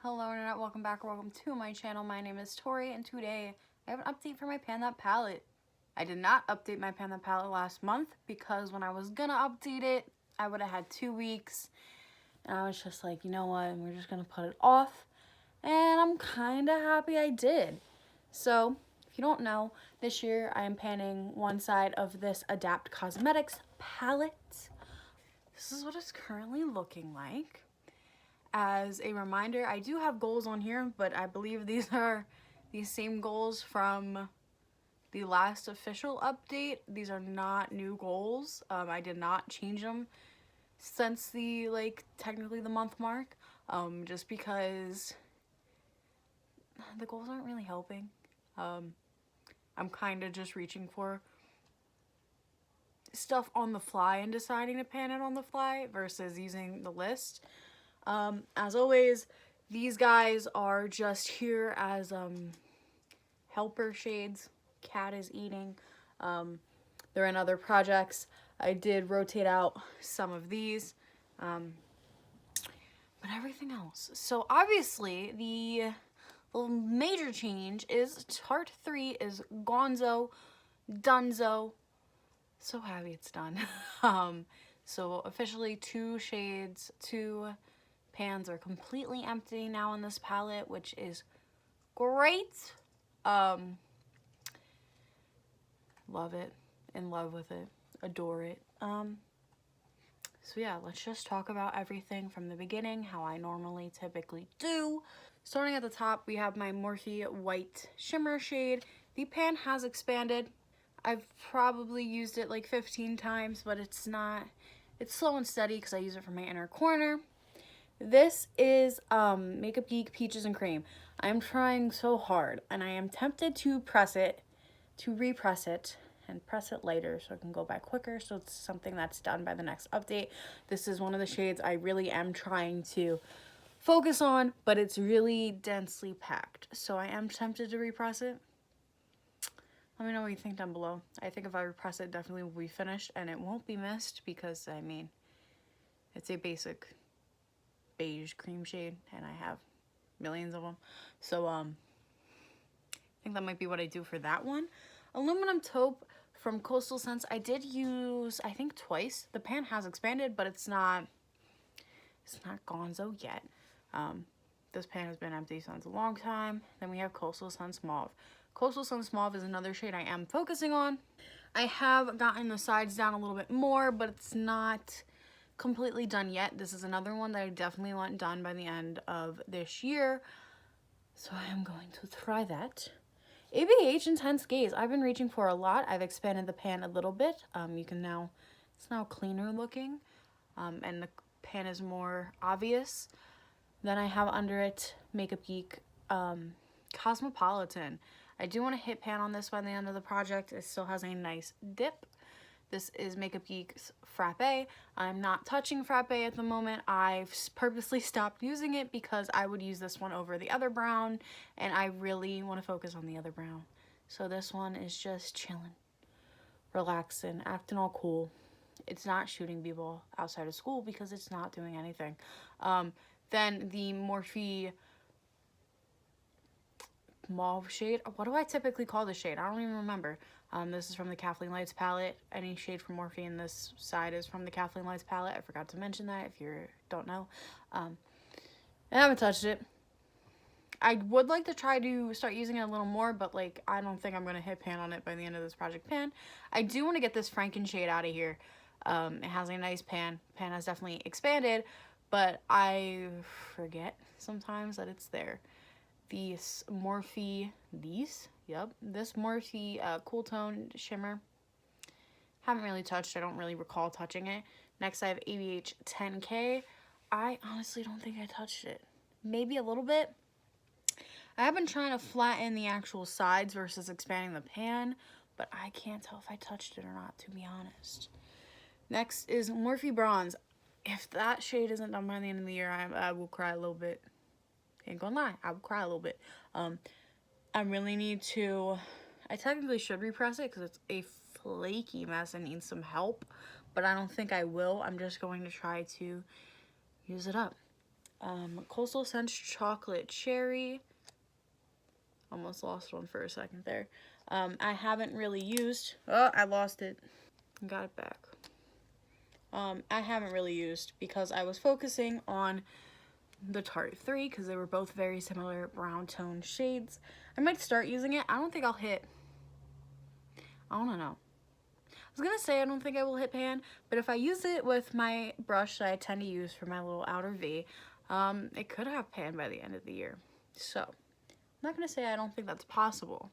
Hello internet, welcome back or welcome to my channel. My name is Tori and today I have an update for my Pan That palette. I did not update my Pan That palette last month because when I was gonna update it, I would have had 2 weeks and I was just like, you know what, we're just gonna put it off, and I'm kind of happy I did. So if you don't know, this year I am panning one side of this Adapt Cosmetics palette. This is what it's currently looking like. As a reminder, I do have goals on here, but I believe these are the same goals from the last official update. These are not new goals. I did not change them since the, technically the month mark, just because the goals aren't really helping. I'm kind of just reaching for stuff on the fly and deciding to pan it on the fly versus using the list. As always, these guys are just here as helper shades. Cat is eating. They're in other projects. I did rotate out some of these, but everything else. So obviously the major change is Tarte 3 is gonzo, dunzo. So happy it's done. So officially 2 shades, 2 pans are completely empty now in this palette, which is great. Love it, in love with it, adore it. So yeah, let's just talk about everything from the beginning, how I normally typically do. Starting at the top, we have my Morphe White Shimmer shade. The pan has expanded. I've probably used it like 15 times, but it's slow and steady because I use it for my inner corner. This is Makeup Geek Peaches and Cream. I am trying so hard, and I am tempted to repress it, and press it lighter so I can go back quicker, so it's something that's done by the next update. This is one of the shades I really am trying to focus on, but it's really densely packed, so I am tempted to repress it. Let me know what you think down below. I think if I repress it, definitely will be finished, and it won't be missed because, I mean, it's a basic beige cream shade, and I have millions of them. So, I think that might be what I do for that one. Aluminum Taupe from Coastal Scents, I did use, I think, twice. The pan has expanded, but it's not gonzo yet. This pan has been empty since a long time. Then we have Coastal Scents Mauve. Coastal Scents Mauve is another shade I am focusing on. I have gotten the sides down a little bit more, but it's not completely done yet. This is another one that I definitely want done by the end of this year. So I am going to try that. ABH Intense Gaze, I've been reaching for a lot. I've expanded the pan a little bit. It's now cleaner looking, and the pan is more obvious. Then I have under it Makeup Geek Cosmopolitan. I do want to hit pan on this by the end of the project. It still has a nice dip. This is Makeup Geek's Frappe. I'm not touching Frappe at the moment. I've purposely stopped using it because I would use this one over the other brown, and I really want to focus on the other brown. So this one is just chilling, relaxing, acting all cool. It's not shooting b-ball outside of school because it's not doing anything. Then the Morphe Mauve shade. What do I typically call this shade? I don't even remember. This is from the Kathleen Lights palette. Any shade from Morphe in this side is from the Kathleen Lights palette. I forgot to mention that if you don't know. I haven't touched it. I would like to try to start using it a little more, but I don't think I'm going to hit pan on it by the end of this project pan. I do want to get this Franken shade out of here. It has a nice pan. Pan has definitely expanded, but I forget sometimes that it's there. This Morphe Cool Tone Shimmer. Haven't really touched. I don't really recall touching it. Next, I have ABH 10K. I honestly don't think I touched it. Maybe a little bit. I have been trying to flatten the actual sides versus expanding the pan, but I can't tell if I touched it or not, to be honest. Next is Morphe Bronze. If that shade isn't done by the end of the year, I will cry a little bit. Ain't gonna lie, I would cry a little bit. I really need to, I technically should repress it because it's a flaky mess and needs some help, but I don't think I will. I'm just going to try to use it up. Coastal Scents Chocolate Cherry. Almost lost one for a second there. I haven't really used, oh, I lost it. Got it back. I haven't really used because I was focusing on the Tarte 3 because they were both very similar brown tone shades. I might start using it. I don't think I'll hit, I don't know. I was gonna say I don't think I will hit pan, but if I use it with my brush that I tend to use for my little outer V, it could have pan by the end of the year. So, I'm not gonna say I don't think that's possible.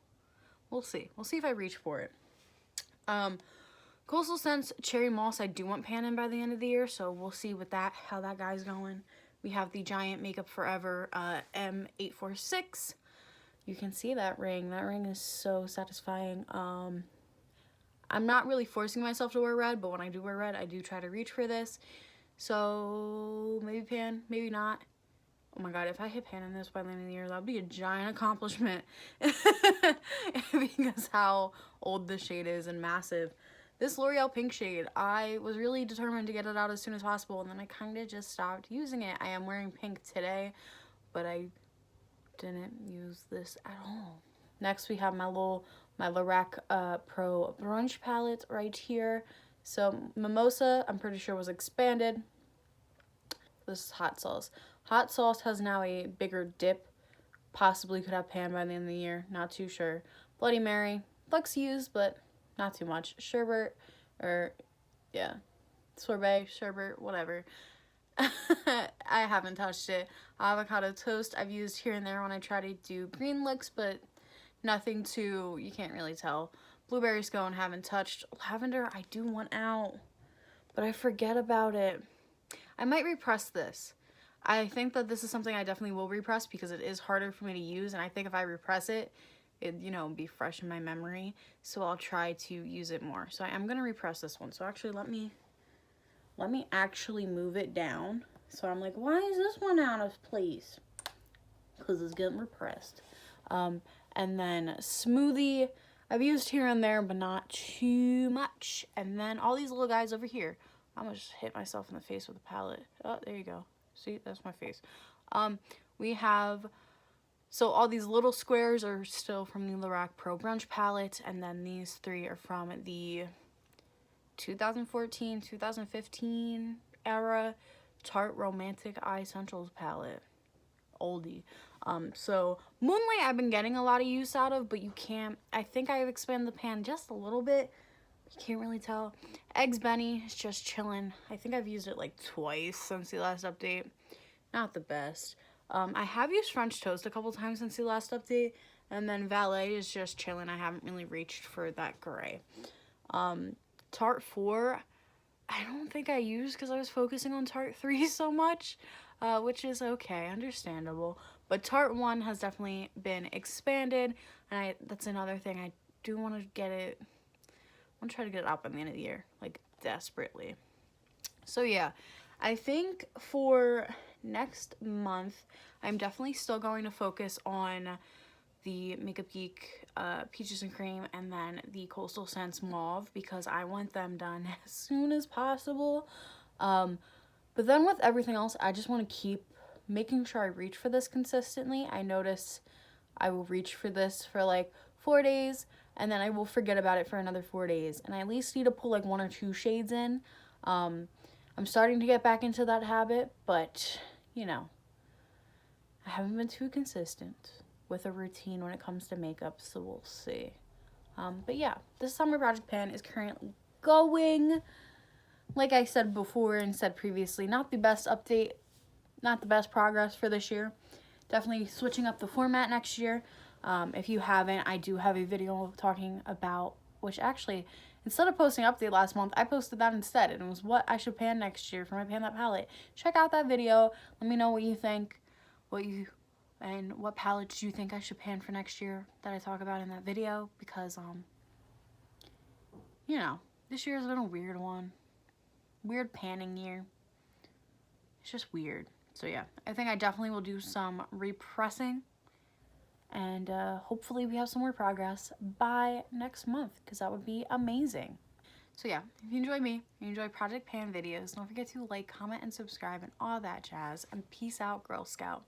We'll see. We'll see if I reach for it. Coastal Scents Cherry Moss, I do want pan in by the end of the year, so we'll see with that, how that guy's going. We have the Giant Makeup Forever M846. You can see that ring. That ring is so satisfying. I'm not really forcing myself to wear red, but when I do wear red, I do try to reach for this. So maybe pan, maybe not. Oh my god, if I hit pan in this by the end of the year, that would be a giant accomplishment. Because how old this shade is and massive. This L'Oreal pink shade, I was really determined to get it out as soon as possible, and then I kind of just stopped using it. I am wearing pink today, but I didn't use this at all. Next, we have my Lorac Pro Brunch palette right here. So, Mimosa, I'm pretty sure was expanded. This is Hot Sauce. Hot Sauce has now a bigger dip. Possibly could have pan by the end of the year. Not too sure. Bloody Mary. Looks used, but not too much. Sherbet, or, yeah. Sorbet, sherbet, whatever. I haven't touched it. Avocado toast I've used here and there when I try to do green looks, but nothing too, you can't really tell. Blueberry scone haven't touched. Lavender I do want out, but I forget about it. I might repress this. I think that this is something I definitely will repress because it is harder for me to use, and I think if I repress it, it'd, you know, be fresh in my memory. So I'll try to use it more. So I am gonna repress this one. So actually let me actually move it down. So I'm like, why is this one out of place? Because it's getting repressed. And then Smoothie, I've used here and there, but not too much. And then all these little guys over here. I'm gonna just hit myself in the face with a palette. Oh, there you go. See, that's my face. We have, so all these little squares are still from the Lorac Pro Brunch palette, and then these three are from the 2014, 2015 era Tarte Romantic Eye Essentials palette. Oldie. So Moonlight I've been getting a lot of use out of, but you can't, I think I've expanded the pan just a little bit. You can't really tell. Eggs Benny is just chilling. I think I've used it like twice since the last update. Not the best. I have used French Toast a couple times since the last update. And then Valet is just chilling. I haven't really reached for that gray. Tarte 4, I don't think I used because I was focusing on Tarte 3 so much. Which is okay, understandable. But Tarte 1 has definitely been expanded. And that's another thing. I do want to get it. I'm trying to get it out by the end of the year, like desperately. So yeah, I think for next month, I'm definitely still going to focus on the Makeup Geek Peaches and Cream and then the Coastal Scents Mauve because I want them done as soon as possible. But then with everything else, I just want to keep making sure I reach for this consistently. I notice I will reach for this for like 4 days, and then I will forget about it for another 4 days. And I at least need to pull like 1 or 2 shades in. I'm starting to get back into that habit, but, you know, I haven't been too consistent with a routine when it comes to makeup, so we'll see. But yeah, this summer project pan is currently going. Like I said before and said previously, not the best update, not the best progress for this year. Definitely switching up the format next year. If you haven't, I do have a video talking about, which actually, instead of posting update last month, I posted that instead. And it was what I should pan next year for my Pan That palette. Check out that video. Let me know what you think, and what palettes you think I should pan for next year that I talk about in that video. Because, you know, this year has been a weird one. Weird panning year. It's just weird. So yeah, I think I definitely will do some repressing. And hopefully we have some more progress by next month, because that would be amazing. So yeah, if you enjoy me, you enjoy Project Pan videos, don't forget to like, comment, and subscribe and all that jazz. And peace out, Girl Scout.